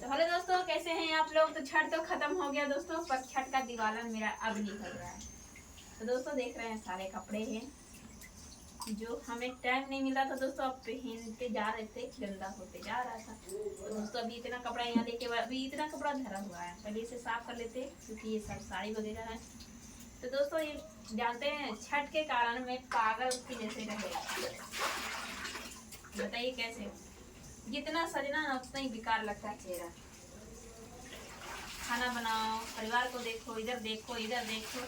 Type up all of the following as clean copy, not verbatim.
तो हेलो दोस्तों, कैसे हैं आप लोग। तो छठ तो खत्म हो गया दोस्तों, पर छठ का दिवालन मेरा अब निकल रहा है। तो दोस्तों देख रहे हैं सारे कपड़े हैं जो हमें टाइम नहीं मिला था दोस्तों, अब पहनते जा रहे थे, गंदा होते जा रहा था। तो दोस्तों अभी इतना कपड़ा यहाँ देखे, अभी इतना कपड़ा धरा हुआ है, पहले इसे साफ कर लेते क्योंकि ये सब साड़ी वगैरह है। तो दोस्तों ये जानते हैं छठ के कारण मैं पागल की जैसे रहे, बताइए कैसे। जितना सजना ना उतना ही बेकार लगता है चेहरा। खाना बनाओ, परिवार को देखो, इधर देखो इधर देखो।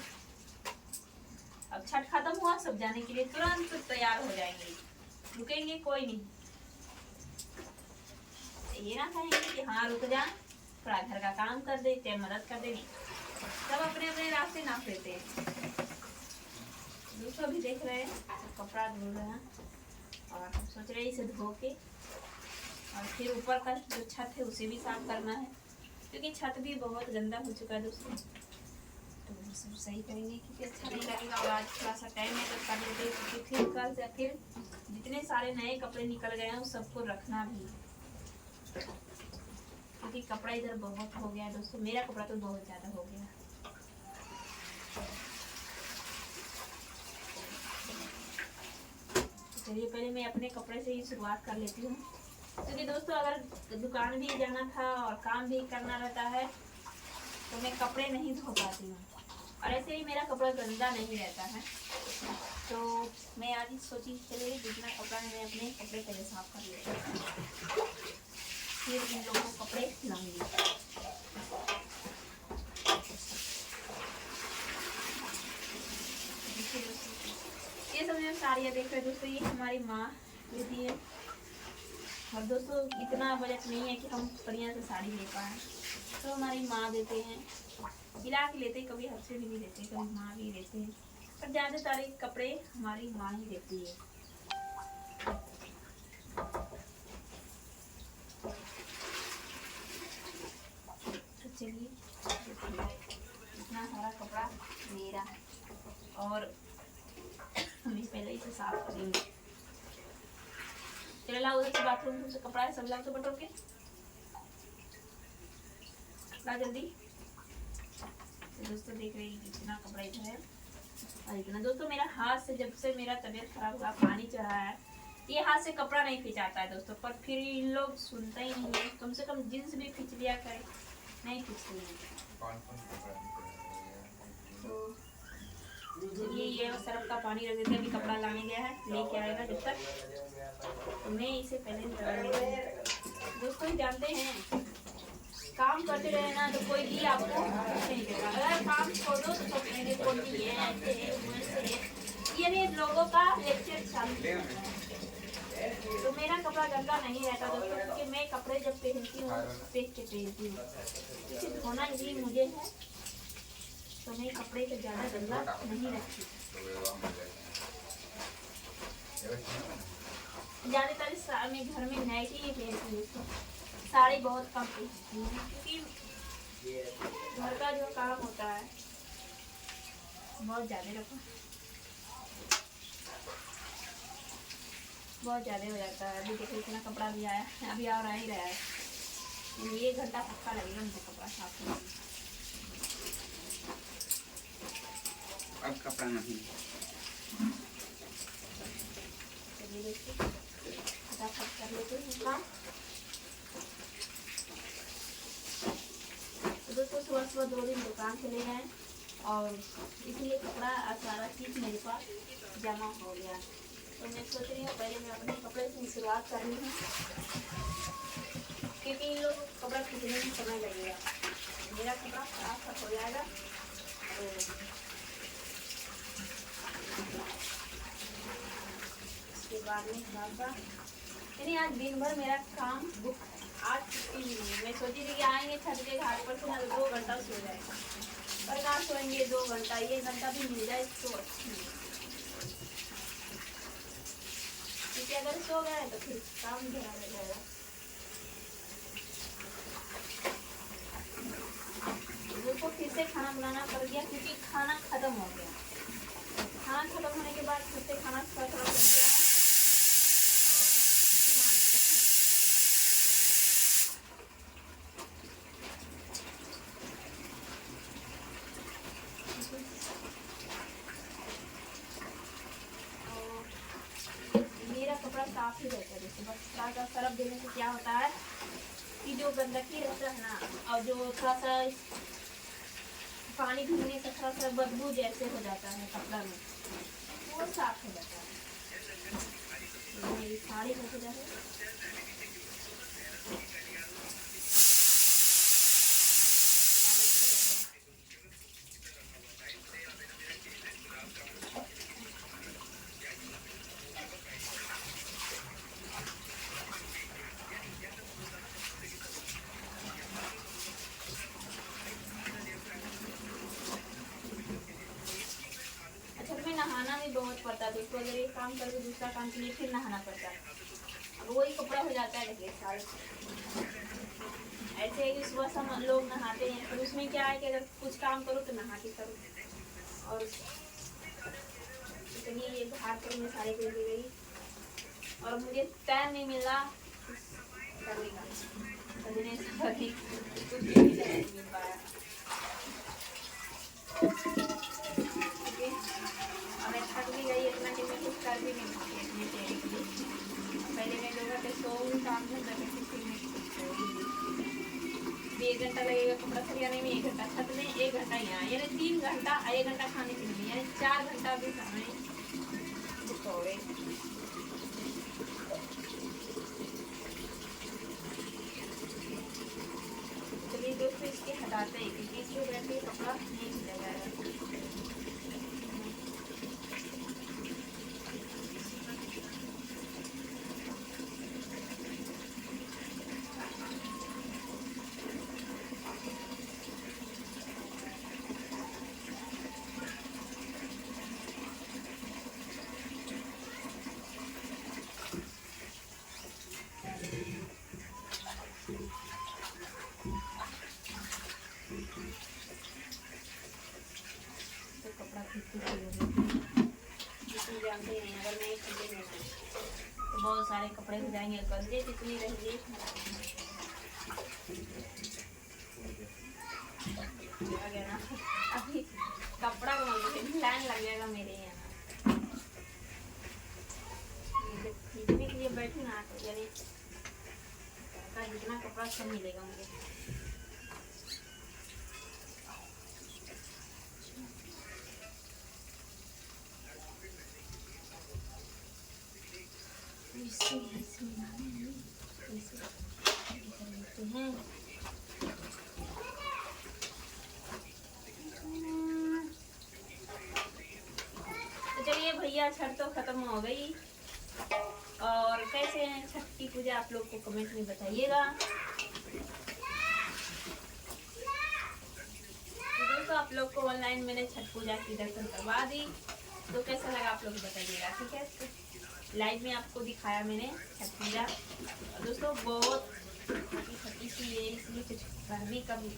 अब छठ खत्म हुआ, सब जाने के लिए तुरंत तैयार हो जाएंगे, रुकेंगे कोई नहीं। ये ना कहेंगे कि हाँ रुक जा, थोड़ा घर का काम कर दे, चाहे मदद कर दे। सब अपने अपने रास्ते नाप लेते हैं। दूसरों भी देख रहे हैं, सब कपड़ा धो रहे हैं और सोच रहे हैं इसे धो के और फिर ऊपर का जो छत है उसे भी साफ करना है, क्योंकि छत भी बहुत गंदा हो चुका है दोस्तों। तो सब सही करेंगे क्योंकि अच्छा नहीं लगेगा। और आज थोड़ा सा टाइम है तो कर लेते हैं, क्योंकि फिर कल से फिर जितने सारे नए कपड़े निकल गए हैं उस सबको रखना भी, क्योंकि कपड़ा इधर बहुत हो गया है दोस्तों। मेरा कपड़ा तो बहुत ज़्यादा हो गया। चलिए पहले मैं अपने कपड़े से ही शुरुआत कर लेती हूँ, क्योंकि दोस्तों अगर दुकान भी जाना था और काम भी करना रहता है तो मैं कपड़े नहीं धो पाती हूँ, और ऐसे ही मेरा कपड़ा गंदा नहीं रहता है। तो मैं आज ही सोची चलिए जितना कपड़ा है मैं अपने कपड़े पहले साफ कर लेती हूँ, फिर इन लोगों को कपड़े खिलाऊंगी। ये सब साड़ियाँ देख रहे दोस्तों, ये हमारी माँ देती है। और दोस्तों इतना बजट नहीं है कि हम बढ़िया से साड़ी ले पाएँ, तो हमारी माँ देते हैं, दिला के लेते हैं, कभी हाथ से भी नहीं देते, कभी माँ भी देते हैं, पर ज़्यादा सारे कपड़े हमारी माँ ही देती है। तो चलिए इतना सारा कपड़ा मेरा, और हम पहले इसे साफ करेंगे। चलो उधर से बाथरूम से कपड़ा है, सब लाओ तो बटोर के ला जल्दी। तो दोस्तों देख रहे हैं इतना कपड़ा इधर है, और इतना दोस्तों मेरा हाथ से, जब से मेरा तबीयत खराब हुआ, पानी चढ़ा है, ये हाथ से कपड़ा नहीं खिंचाता है दोस्तों। पर फिर इन लोग सुनता ही नहीं है, कम से कम जींस भी खींच लिया करे, नहीं खींचते हैं। तो चलिए ये सरफ का पानी रख देते हैं, अभी कपड़ा लाने गया है, लेके आएगा जब तक। तो मैं इसे पहले निकाल लेती हूँ। दोस्तों जानते हैं काम करते रहे ना तो कोई भी आपको नहीं देगा, अगर काम छोड़ो तो सब मेरे को भी है, ऐसे है वैसे है, ये लोगों का लेक्चर चालू है। तो मेरा कपड़ा गंदा नहीं रहता दोस्तों, क्योंकि मैं कपड़े जब पहनती हूँ देख के पहनती हूँ, क्योंकि धोना ही मुझे है, तो मैं कपड़े को ज़्यादा गंदा नहीं रखती। ज़्यादातर मैं घर में नाइटी ही पहनती हूँ, साड़ी बहुत कम पहनती हूँ, क्योंकि घर का जो काम होता है बहुत ज़्यादा हो जाता है। अभी देखो इतना कपड़ा भी आया, अभी और आ ही रहा है, ये घंटा पक्का लगेगा मुझे कपड़ा साफ करने में। अब कपड़ा नहीं, चलिए देखिए फटाफट कर लेते हैं काम। तो दोस्तों सुबह 2 दिन दुकान चले गए और इसलिए कपड़ा सारा चीज़ मेरे पास जमा हो गया। तो मैं सोच रही हूँ पहले मैं अपने कपड़े से शुरुआत कर रही हूँ, क्योंकि इन लोगों को कपड़ा खींचने में समय लगेगा, मेरा कपड़ा फटाफट हो जाएगा। तो इसके बाद में थोड़ा सा यानी आज दिन भर मेरा काम बुक, आज छुट्टी नहीं है। मैं सोची थी कि आएंगे छठ के घाट पर तो 2 घंटा सो जाएगा, पर कहाँ सोएंगे 2 घंटा, ये घंटा भी मिल जाए तो अच्छी है, क्योंकि अगर सो गए तो फिर काम ध्यान रह जाएगा। दोस्तों फिर से खाना बनाना पड़ गया, क्योंकि खाना खत्म हो गया। खाना खत्म होने के बाद फिर से खाना थोड़ा थोड़ा बन गया है। साफ ही रहता है। जैसे बस थोड़ा सा सरफ देने से क्या होता है कि जो गंदगी रहता है ना, और जो थोड़ा सा पानी धुलने से थोड़ा सा बदबू जैसे हो जाता है कपड़ा में, वो साफ हो जाता है। मेरी साड़ी हो जा रही है। नहाना भी बहुत पड़ता है, तो उसको अगर एक काम करके दूसरा काम के लिए फिर नहाना पड़ता है। अब वही कपड़ा हो जाता है देखिए सारे। ऐसे है कि सुबह सब लोग नहाते हैं, तो उसमें क्या है कि अगर कुछ काम करो तो नहा के करो। और इतनी ये बाहर पर मैं साड़ी पहन के गई और मुझे टाइम नहीं मिला करने का, सजने से कुछ भी नहीं मिल पाया। मैं थक भी गई इतना कि मैं कुछ कर भी नहीं सकती अपने चेहरे के लिए। पहले मैं लोगों के सो काम धंधा करके फिर मैं 1 घंटा लगेगा कपड़ा सरियाने में, 1 घंटा छत में, 1 घंटा यहाँ, यानी 3 घंटा, 1 घंटा खाने के लिए, यानी 4 घंटा भी समय हो गए। चलिए दोस्तों इसके हटाते हैं क्योंकि इसके बैठे कपड़ा नहीं खींचा जाएगा। जानते हैं अगर नहीं खरीदेंगे तो बहुत सारे कपड़े हो जाएंगे, गंदे कितनी रहेंगी। ना अभी कपड़ा लाइन लग जाएगा मेरे यहाँ खरीदने के लिए बैठी ना, तो यानी जितना कपड़ा सब मिलेगा मुझे। तो चलिए भैया छठ तो खत्म हो गई, और कैसे हैं छठ की पूजा आप लोग को कमेंट में बताइएगा। तो दोस्तों आप लोग को ऑनलाइन मैंने छठ पूजा की दर्शन करवा दी, तो कैसा लगा आप लोग बताइएगा, ठीक है। तो लाइव में आपको दिखाया मैंने छठ पूजा। दोस्तों बहुत खटी सी है, इसलिए कुछ गर्मी का भी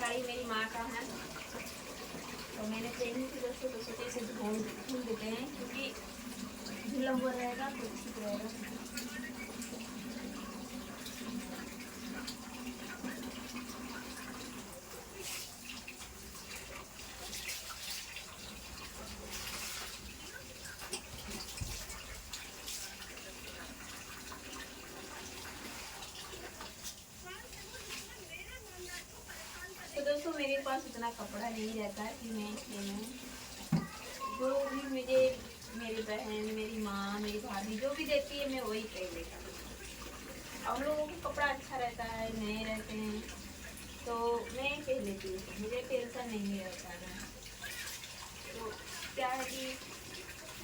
साड़ी मेरी माँ का है, तो मैंने पहनी थी दोस्तों, तो सोचे इसे धुल देते हैं क्योंकि ढीला हुआ रहेगा तो ठीक रहेगा। तो दोस्तों मेरे पास इतना कपड़ा नहीं रहता है कि मैं जो भी मुझे मेरी बहन, मेरी माँ, मेरी भाभी जो भी देती है मैं वही पहन लेता हूँ। हम लोगों को कपड़ा अच्छा रहता है, नए रहते हैं तो मैं पहन लेती हूँ, मुझे टेंशन नहीं रहता है। क्या है कि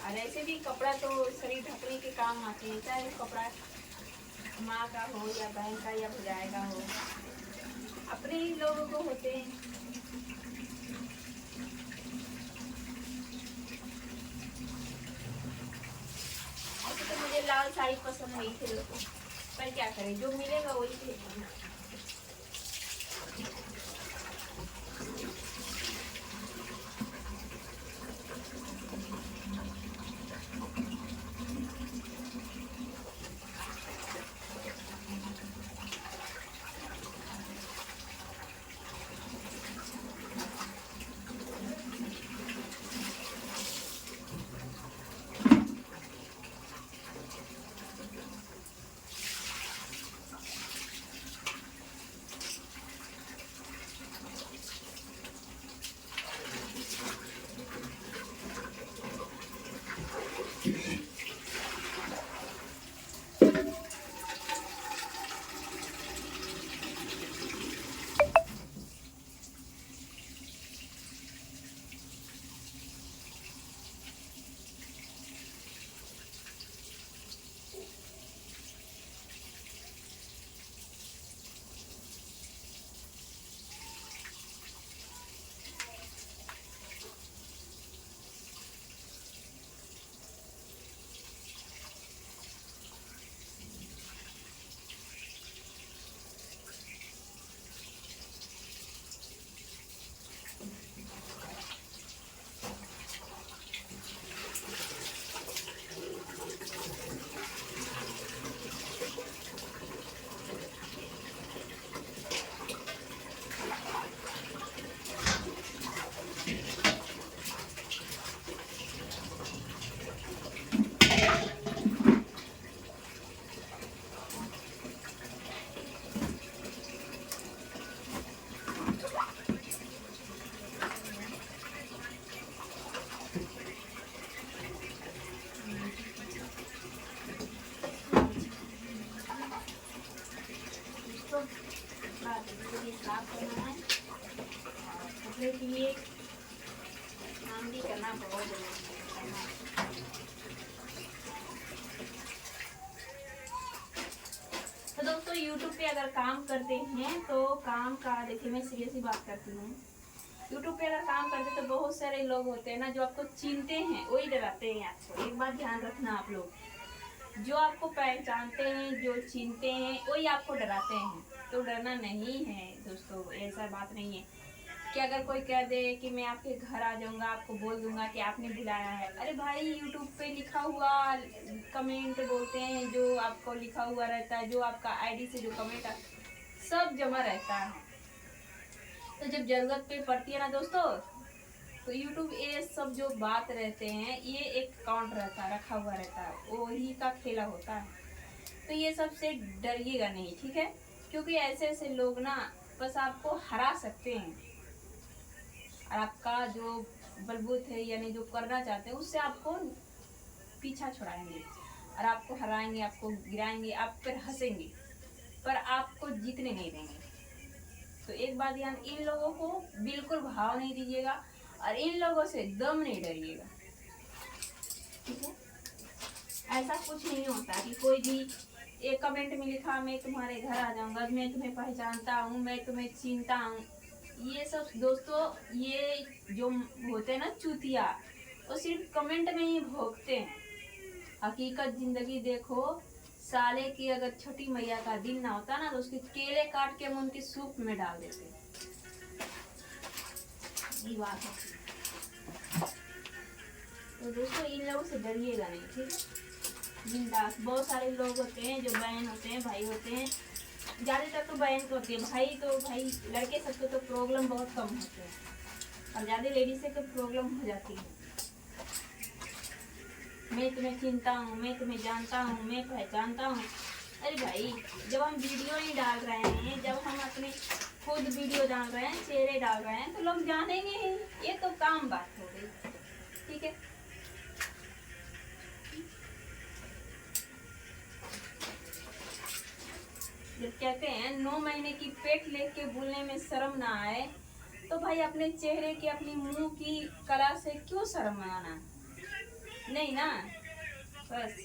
और ऐसे भी कपड़ा तो शरीर ढकने के काम आते हैं, चाहे वो कपड़ा माँ का हो या बहन का या भुजाए का हो, अपने ही लोगों को होते हैं। ऐसे तो मुझे लाल साड़ी पसंद नहीं थी दोस्तों, पर क्या करें, जो मिलेगा वही खरीदना। के लिए काम भी करना बहुत जरूरी है। तो दोस्तों YouTube पे अगर काम करते हैं तो काम का, देखिए मैं सीरियस ही बात करती हूँ, YouTube पे अगर काम करते तो बहुत सारे लोग होते हैं ना जो आपको चिनते हैं, वही डराते हैं आपको। एक बात ध्यान रखना आप लोग, जो आपको पहचानते हैं, जो चिनते हैं, वही आपको डराते हैं। तो डरना नहीं है दोस्तों, ऐसा बात नहीं है कि अगर कोई कह दे कि मैं आपके घर आ जाऊंगा, आपको बोल दूंगा कि आपने बुलाया है। अरे भाई, YouTube पे लिखा हुआ कमेंट बोलते हैं, जो आपको लिखा हुआ रहता है, जो आपका आईडी से जो कमेंट सब जमा रहता है। तो जब जरूरत पे पड़ती है ना दोस्तों, तो YouTube ये सब जो बात रहते हैं, ये एक अकाउंट रहता है, रखा हुआ रहता है, वही का खेला होता है। तो ये सब से डरिएगा नहीं, ठीक है? क्योंकि ऐसे ऐसे लोग ना बस आपको हरा सकते हैं, और आपका जो बलबूत है, यानी जो करना चाहते हैं, उससे आपको पीछा छुड़ाएंगे और आपको हराएंगे, आपको गिराएंगे, आप पर हंसेंगे, पर आपको जीतने नहीं देंगे। तो एक बात ध्यान, इन लोगों को बिल्कुल भाव नहीं दीजिएगा और इन लोगों से दम नहीं डरिएगा, ठीक है? ऐसा कुछ नहीं होता कि कोई भी एक कमेंट में लिखा मैं तुम्हारे घर आ जाऊंगा, मैं तुम्हें पहचानता हूँ, मैं तुम्हें चिंता हूँ। ये सब दोस्तों, ये जो होते हैं ना चूतिया, वो सिर्फ कमेंट में ही भोगते हैं। हकीकत जिंदगी देखो, साले की अगर छोटी मैया का दिन ना होता ना, तो उसके केले काट के हम उनके सूप में डाल देते। ये बात है। तो दोस्तों, इन लोगों से डरिएगा नहीं, ठीक है? बिंदास। बहुत सारे लोग होते हैं जो बहन होते हैं, भाई होते हैं, ज़्यादातर तो बहन को होती है, भाई तो भाई लड़के सबको तो प्रॉब्लम बहुत कम होते हैं, और ज़्यादा लेडीज से तो प्रॉब्लम हो जाती है। मैं तुम्हें चिंता हूँ, मैं तुम्हें जानता हूँ, मैं पहचानता हूँ। अरे भाई, जब हम वीडियो नहीं डाल रहे हैं, जब हम अपने खुद वीडियो डाल रहे हैं, चेहरे डाल रहे हैं, तो लोग जानेंगे ही। ये तो काम बात हो गई, ठीक है? जब कहते हैं 9 महीने की पेट लेके बोलने में शर्म ना आए, तो भाई अपने चेहरे की, अपनी मुंह की कला से क्यों शर्म आना? नहीं ना, बस।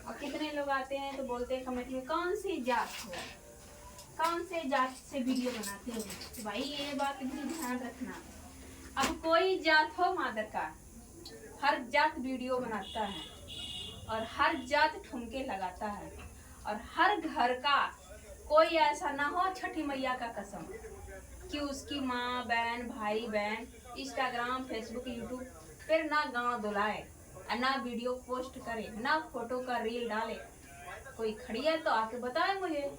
और कितने लोग आते हैं तो बोलते हैं कमेंट में, कौन सी जात हो, कौन से जात से वीडियो बनाते हो? तो भाई ये बात भी ध्यान रखना, अब कोई जात हो मादर का, हर जात वीडियो बनाता है और हर जात ठुमके लगाता है, और हर घर का कोई ऐसा ना हो, छठी मैया का कसम, कि उसकी माँ बहन भाई बहन इंस्टाग्राम फेसबुक यूट्यूब फिर ना गाँव दुलाए, ना वीडियो पोस्ट करे, ना फोटो का रील डाले। कोई खड़ी है तो आके बताए मुझे,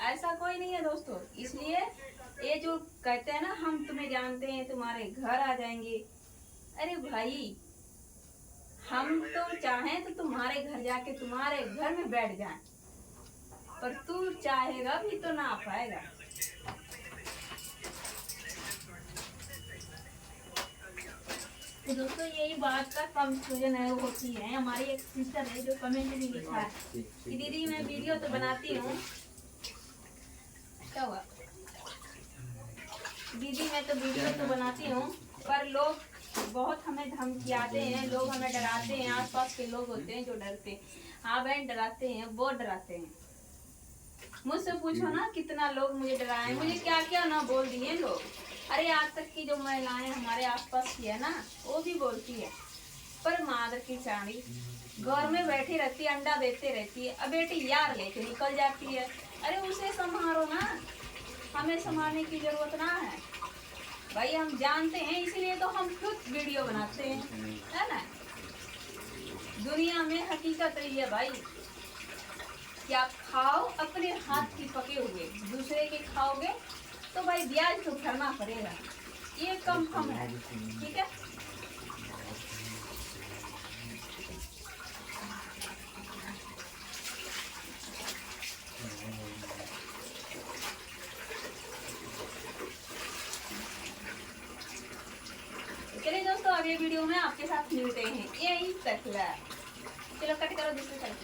ऐसा कोई नहीं है दोस्तों। इसलिए ये जो कहते हैं ना, हम तुम्हें जानते हैं, तुम्हारे घर आ जाएंगे, अरे भाई हम तो चाहें तो तुम्हारे घर जाके तुम्हारे घर में बैठ जाएं, पर तू चाहेगा भी तो ना आ पाएगा। तो दोस्तों यही बात का कंफ्यूजन है, वो होती है। हमारी एक सिस्टर है जो कमेंट में लिखा है कि दीदी मैं वीडियो तो बनाती हूँ, क्या हुआ दीदी मैं तो वीडियो तो बनाती हूँ, पर लोग बहुत हमें धमकियाते हैं, लोग हमें डराते हैं, आसपास के लोग होते हैं जो डरते हैं। हाँ बहन डराते हैं, वो डराते हैं। मुझसे पूछो ना कितना लोग मुझे डराए, मुझे क्या क्या ना बोल दिए लोग। अरे आज तक की जो महिलाएं हमारे आसपास की है ना, वो भी बोलती है, पर मादर की चांदी घर में बैठी रहती है, अंडा देते रहती है, अब बेटी यार लेके निकल जाती है। अरे उसे संभालो ना, हमें संभालने की जरूरत ना है भाई, हम जानते हैं, इसलिए तो हम खुद वीडियो बनाते हैं, है ना। दुनिया में हकीकत रही है भाई कि आप खाओ अपने हाथ की पके हुए, दूसरे के खाओगे तो भाई ब्याज तो भरना पड़ेगा, ये कंफर्म है, ठीक है। चलिए दोस्तों अगले वीडियो में आपके साथ मिलते हैं, यही तक। चलो कट करो दूसरे साइड।